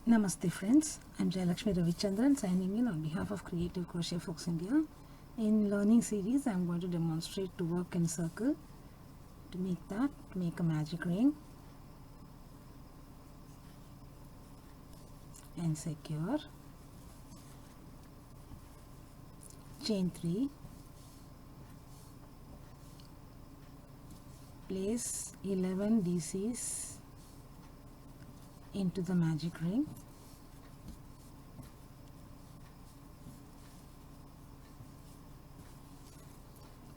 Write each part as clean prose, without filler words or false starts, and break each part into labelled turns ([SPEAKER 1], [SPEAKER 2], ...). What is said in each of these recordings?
[SPEAKER 1] Namaste friends, I'm Jayalakshmi Ravichandran signing in on behalf of Creative Crochet Folks India. In learning series, I'm going to demonstrate to work in a circle. To make a magic ring and secure. Chain 3. Place 11 DCs into the magic ring.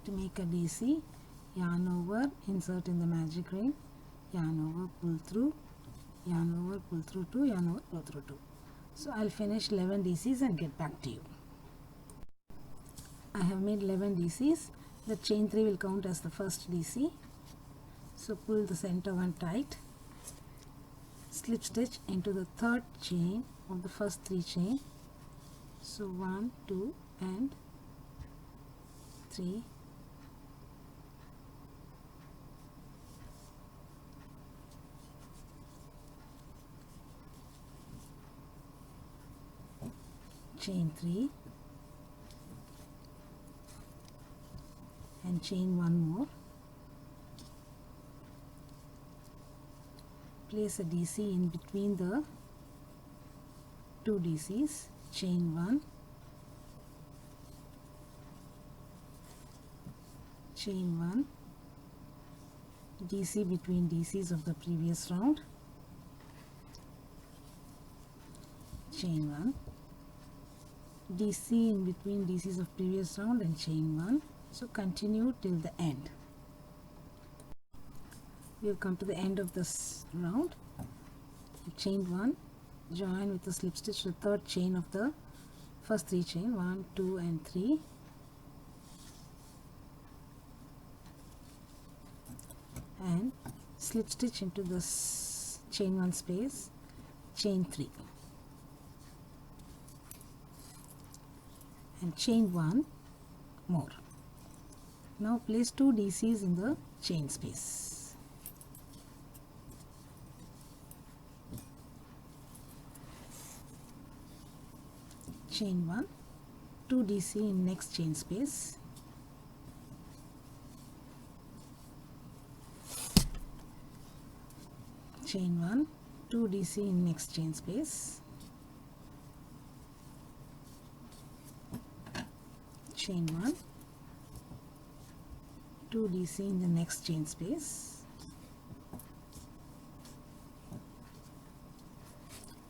[SPEAKER 1] To make a DC, yarn over, insert in the magic ring, yarn over, pull through, yarn over, pull through 2, yarn over, pull through 2. So I'll finish 11 DCs and get back to you. I have made 11 DCs. The chain 3 will count as the first DC. So pull the center one tight. Slip stitch into the third chain of the first 3 chain. So 1, 2 and 3. Chain 3 and chain 1 more. Place a DC in between the 2 DCs, chain 1, chain 1, DC between DCs of the previous round, chain 1, DC in between DCs of previous round and chain 1. So continue till the end. We have come to the end of this round. Chain 1, join with the slip stitch to the third chain of the first 3 chain, 1, 2 and 3. And slip stitch into this chain 1 space, chain 3. And chain 1 more. Now place 2 DCs in the chain space. Chain 1, 2 DC in next chain space. Chain 1, 2 DC in next chain space. Chain 1, 2 DC in the next chain space.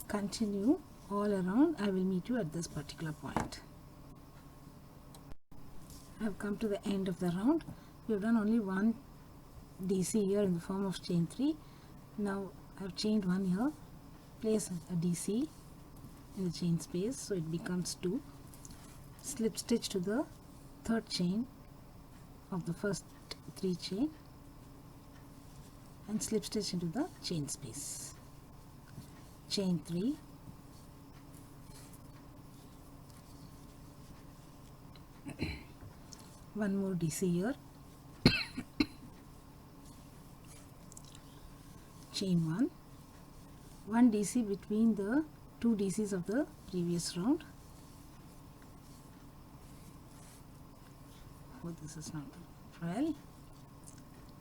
[SPEAKER 1] Continue all around. I will meet you at this particular point. I have come to the end of the round. We have done only one DC here in the form of chain 3. Now I have chained 1 here. Place a DC in the chain space so it becomes 2. Slip stitch to the third chain of the first 3 chain and slip stitch into the chain space. Chain 3, one more DC here, chain 1 DC between the 2 DCs of the previous round. Oh, this is not well,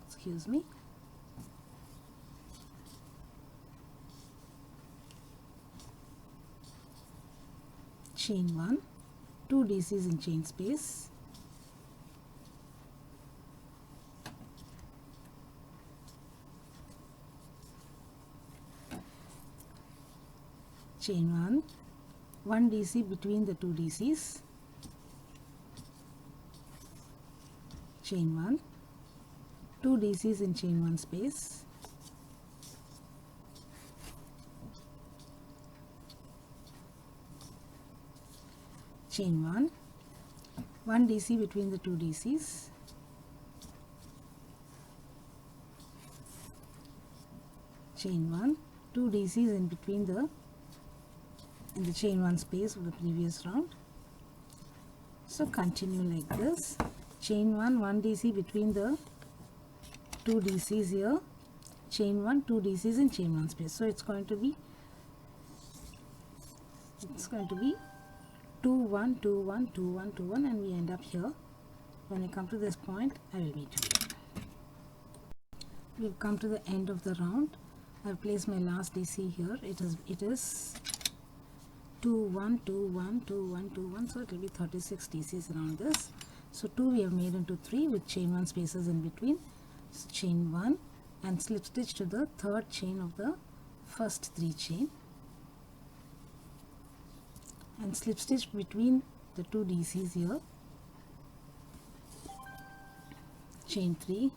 [SPEAKER 1] excuse me. Chain 1, 2 DCs in chain space. Chain 1 DC between the 2 DCs. Chain 1, 2 DCs in chain 1 space. Chain 1 DC between the 2 DCs. Chain 1, 2 DCs in between the chain 1 space of the previous round. So continue like this. Chain 1 DC between the 2 DCs here, chain 1, 2 DCs in chain 1 space. So it's going to be it's going to be 2 1 2 1 2 1 2 1, and we end up here. When I come to this point, I will meet you. We've come to the end of the round. I've placed my last DC here. It is 2 1 2 1 2 1 2 1, so it will be 36 DCs around this. So 2 we have made into 3 with chain 1 spaces in between. So chain 1 and slip stitch to the third chain of the first 3 chain, and slip stitch between the 2 DCs here, chain 3,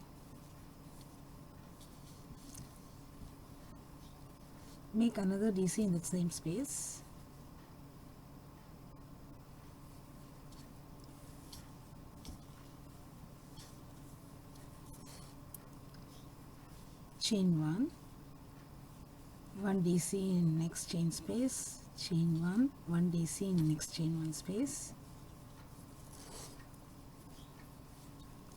[SPEAKER 1] make another DC in the same space, chain 1 DC in next chain space, chain 1 DC in next chain 1 space,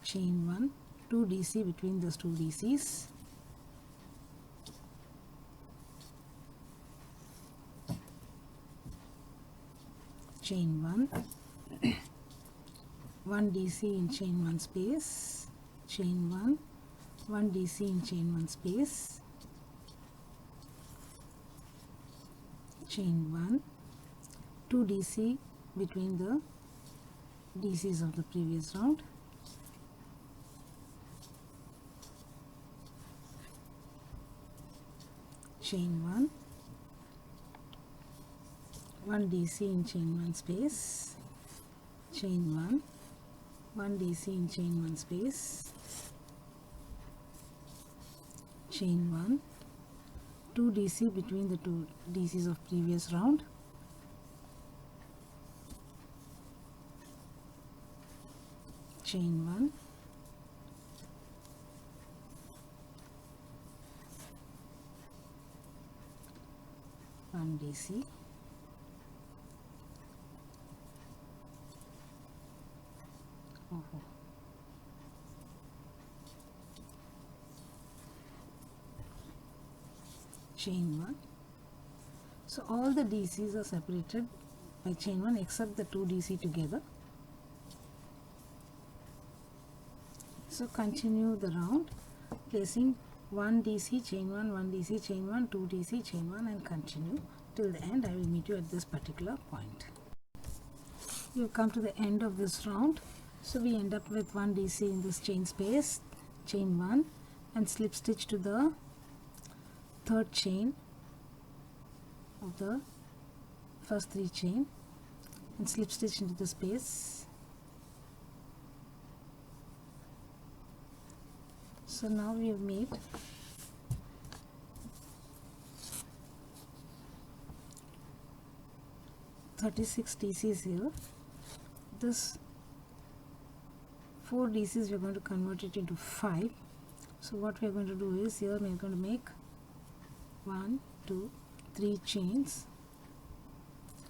[SPEAKER 1] chain 1 2 DC between those 2 DCs, chain 1 DC in chain 1 space, chain 1 DC in chain 1 space, chain 1 2 DC between the DCs of the previous round, chain 1 DC in chain 1 space, chain 1 DC in chain 1 space, chain 1 2 DC between the 2 DCs of previous round, chain 1 DC, chain 1. So all the DCs are separated by chain 1 except the 2 DC together. So continue the round placing 1 DC chain 1 DC chain 1 2 DC chain 1, and continue till the end. I will meet you at this particular point. You have come to the end of this round. So we end up with 1 DC in this chain space, chain 1, and slip stitch to the third chain of the first 3 chain, and slip stitch into the space. So now we have made 36 DCs here. This 4 DCs we are going to convert it into 5. So what we are going to do is, here we are going to make 1 2 3 chains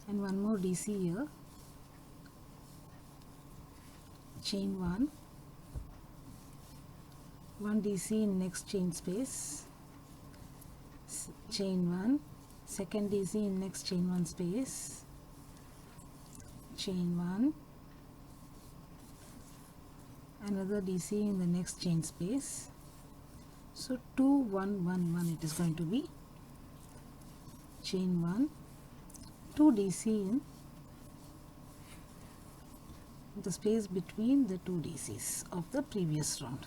[SPEAKER 1] and 1 more DC here, chain 1 DC in next chain space, chain 1 second DC in next chain 1 space, chain 1 another DC in the next chain space. So 2 1 1 1 it is going to be, chain 1 2 DC in the space between the 2 DCs of the previous round.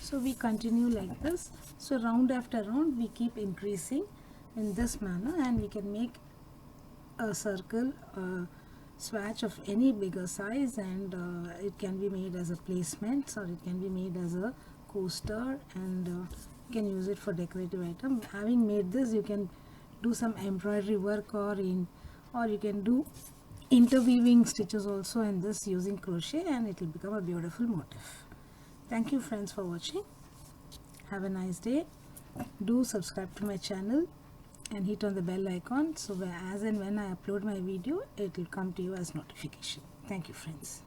[SPEAKER 1] So we continue like this. So round after round we keep increasing in this manner, and we can make a circle, swatch of any bigger size, and it can be made as a placement, or it can be made as a coaster, and you can use it for decorative item. Having made this, you can do some embroidery work, or you can do interweaving stitches also in this using crochet, and it will become a beautiful motif. Thank you friends for watching. Have a nice day. Do subscribe to my channel and hit on the bell icon, so as and when I upload my video, it will come to you as notification. Thank you friends.